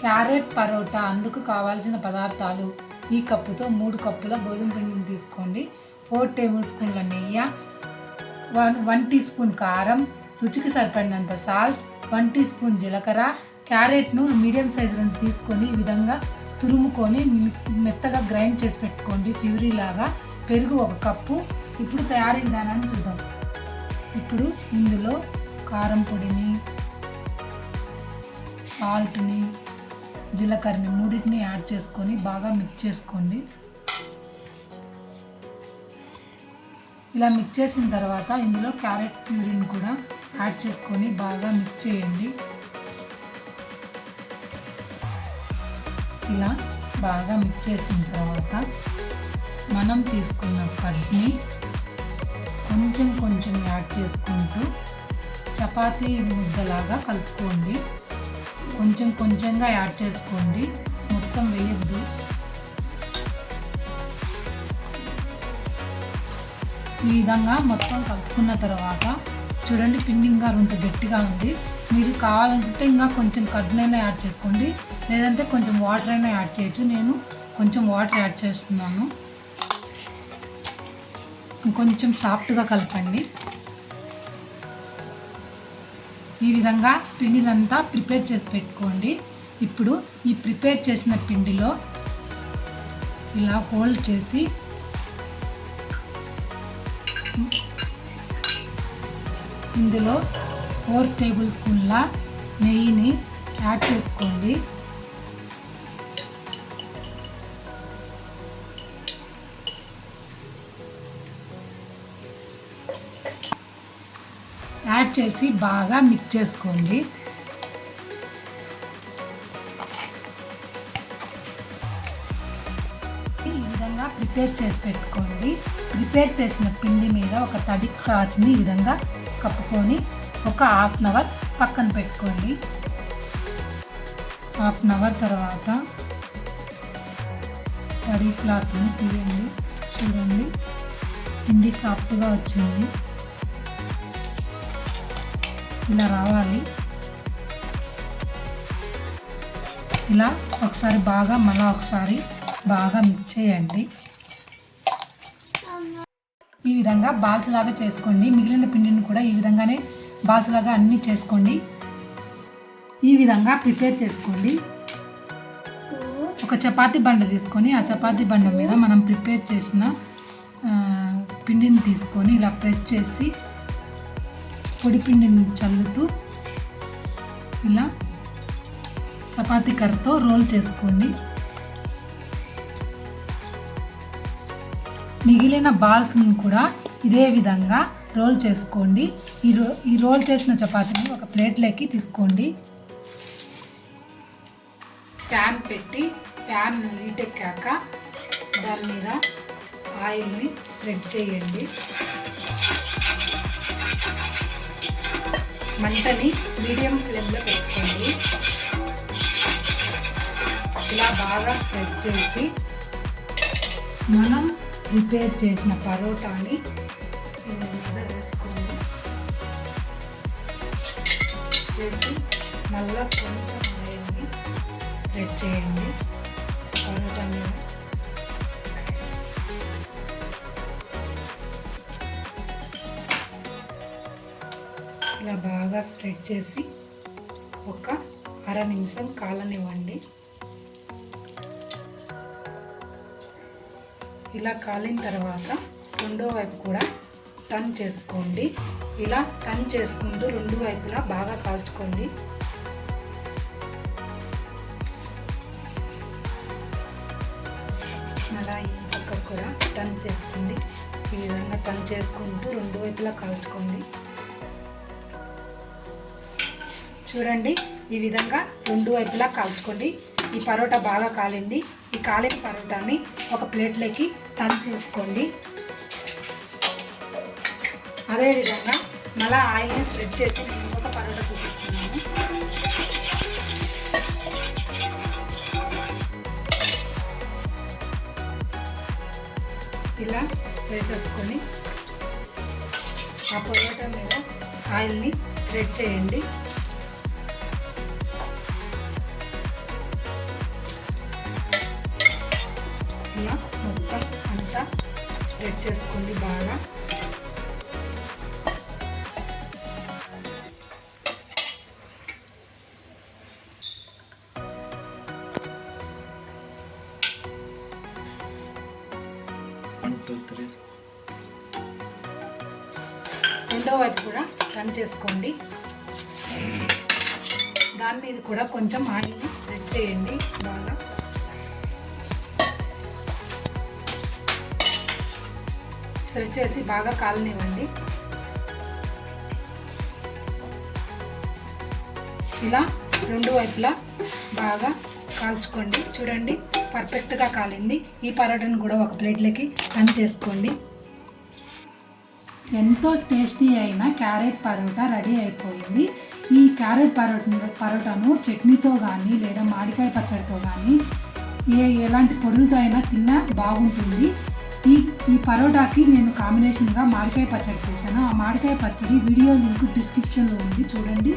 Carrot parotta అందుకు కావాల్సిన పదార్థాలు: ఈ కప్పుతో 3 కప్పుల గోధుమ పిండిని తీసుకోండి, 4 టేబుల్ స్పూన్ల నెయ్యి, 1 టీ స్పూన్ కారం, రుచికి సరిపడినంత సాల్ట్, 1 టీ స్పూన్ జీలకర్ర. క్యారెట్ను మీడియం సైజులో తీసుకొని ఈ విధంగా తురుముకొని మెత్తగా గ్రైండ్ చేసి పెట్టుకోండి, ప్యూరీ లాగా. పెరుగు 1 కప్పు. ఇప్పుడు తయారీ విధానాన్ని చూద్దాం. ఇప్పుడు ఇందులో కారం పొడిని, సాల్ట్ని, జీలకర్రని మూడింటిని యాడ్ చేసుకొని బాగా మిక్స్ చేసుకోండి. ఇలా మిక్స్ చేసిన తర్వాత ఇందులో క్యారెట్ ప్యూరీని కూడా యాడ్ చేసుకొని బాగా మిక్స్ చేయండి. ఇలా బాగా మిక్స్ చేసిన తర్వాత మనం తీసుకున్న కర్డ్ని కొంచెం కొంచెం యాడ్ చేసుకుంటూ చపాతీ ముద్దలాగా కలుపుకోండి. కొంచెం కొంచెంగా యాడ్ చేసుకోండి, మొత్తం వేయద్దు. ఈ విధంగా మొత్తం కలుపుకున్న తర్వాత చూడండి, పిండి ఇంకా రొంత గట్టిగా ఉంది. మీరు కావాలనుకుంటే ఇంకా కొంచెం కర్డ్నైనా యాడ్ చేసుకోండి, లేదంటే కొంచెం వాటర్ అయినా యాడ్ చేయొచ్చు. నేను కొంచెం వాటర్ యాడ్ చేస్తున్నాను. కొంచెం సాఫ్ట్గా కలపండి. ఈ విధంగా పిండినంతా ప్రిపేర్ చేసి పెట్టుకోండి. ఇప్పుడు ఈ ప్రిపేర్ చేసిన పిండిలో ఇలా హోల్డ్ చేసి ఇందులో 4 టేబుల్ స్పూన్ల నెయ్యిని యాడ్ చేసుకోండి. యాడ్ చేసి బాగా మిక్స్ చేసుకోండి. ఈ విధంగా ప్రిపేర్ చేసి పెట్టుకోండి. ప్రిపేర్ చేసిన పిండి మీద ఒక తడి క్లాత్ని ఈ విధంగా కప్పుకొని ఒక హాఫ్ అన్ అవర్ పక్కన పెట్టుకోండి. హాఫ్ అన్ అవర్ తర్వాత తడి క్లాత్ని తీయండి. చూడండి, పిండి సాఫ్ట్గా వచ్చింది. ఇలా రావాలి. ఇలా ఒకసారి బాగా మళ్ళీ ఒకసారి బాగా మిక్స్ చేయండి. ఈ విధంగా బాల్స్ లాగా చేసుకోండి. మిగిలిన పిండిని కూడా ఈ విధంగానే బాల్స్ లాగా అన్నీ చేసుకోండి. ఈ విధంగా ప్రిపేర్ చేసుకోండి. ఒక చపాతీ బండ తీసుకొని ఆ చపాతీ బండ మీద మనం ప్రిపేర్ చేసిన పిండిని తీసుకొని ఇలా ప్రెస్ చేసి పొడి పిండిని చల్లుతూ ఇలా చపాతీ కర్రతో రోల్ చేసుకోండి. మిగిలిన బాల్స్ని కూడా ఇదే విధంగా రోల్ చేసుకోండి. ఈ రోల్ చేసిన చపాతీని ఒక ప్లేట్లోకి తీసుకోండి. ప్యాన్ పెట్టి ప్యాన్ హీట్ ఎక్కాక దాని మీద ఆయిల్ని స్ప్రెడ్ చేయండి. మంటని మీడియం ఫ్లేమ్లో పెట్టుకోండి. ఇలా బాగా స్ప్రెడ్ చేసి మనం ప్రిపేర్ చేసిన పరోటాని దీని మీద వేసుకోండి. వేసి మళ్ళీ కొంచెం ఆయిల్ని స్ప్రెడ్ చేయండి పరోటా మీద. ఇలా బాగా స్ప్రెడ్ చేసి ఒక అర నిమిషం కాలనివ్వండి. ఇలా కాలిన తర్వాత రెండో వైపు కూడా టర్న్ చేసుకోండి. ఇలా టర్న్ చేసుకుంటూ రెండు వైపులా బాగా కాల్చుకోండి. అలా ఈ పక్క కూడా టర్న్ చేసుకోండి. ఈ విధంగా టర్న్ చేసుకుంటూ రెండు వైపులా కాల్చుకోండి. చూడండి, ఈ విధంగా రెండు వైపులా కాల్చుకోండి. ఈ పరోటా బాగా కాలింది. ఈ కాలిన పరోటాని ఒక ప్లేట్లోకి టర్న్ చేసుకోండి. అదేవిధంగా మళ్ళీ ఆయిల్ని స్ప్రెడ్ చేసి నేను ఇంకొక పరోటా చూపిస్తున్నాను. ఇలా వేసేసుకొని ఆ పరోటా మీద ఆయిల్ని స్ప్రెడ్ చేయండి. ఇలా మొత్తం అంతా స్ప్రెడ్ చేసుకోండి బాగా. రెండో వైపు కూడా టర్న్ చేసుకోండి. దాని మీద కూడా కొంచెం ఆయిల్ని స్ప్రెడ్ చేయండి బాగా. స్ప్రెడ్ చేసి బాగా కాలనివ్వండి. ఇలా రెండు వైపులా బాగా కాల్చుకోండి. చూడండి పర్ఫెక్ట్గా కాలింది. ఈ పరోటాను కూడా ఒక ప్లేట్లోకి టర్న్ చేసుకోండి. ఎంతో టేస్టీ అయిన క్యారెట్ పరోటా రెడీ అయిపోయింది. ఈ క్యారెట్ పరోటాను చట్నీతో కానీ లేదా మామిడికాయ పచ్చడితో కానీ ఎలాంటి పొడులతో అయినా తిన్నా బాగుంటుంది. ఈ పరోటాకి నేను కాంబినేషన్గా మామిడికాయ పచ్చడి చేశాను. ఆ మామిడికాయ పచ్చడి వీడియో లింక్ డిస్క్రిప్షన్లో ఉంది, చూడండి.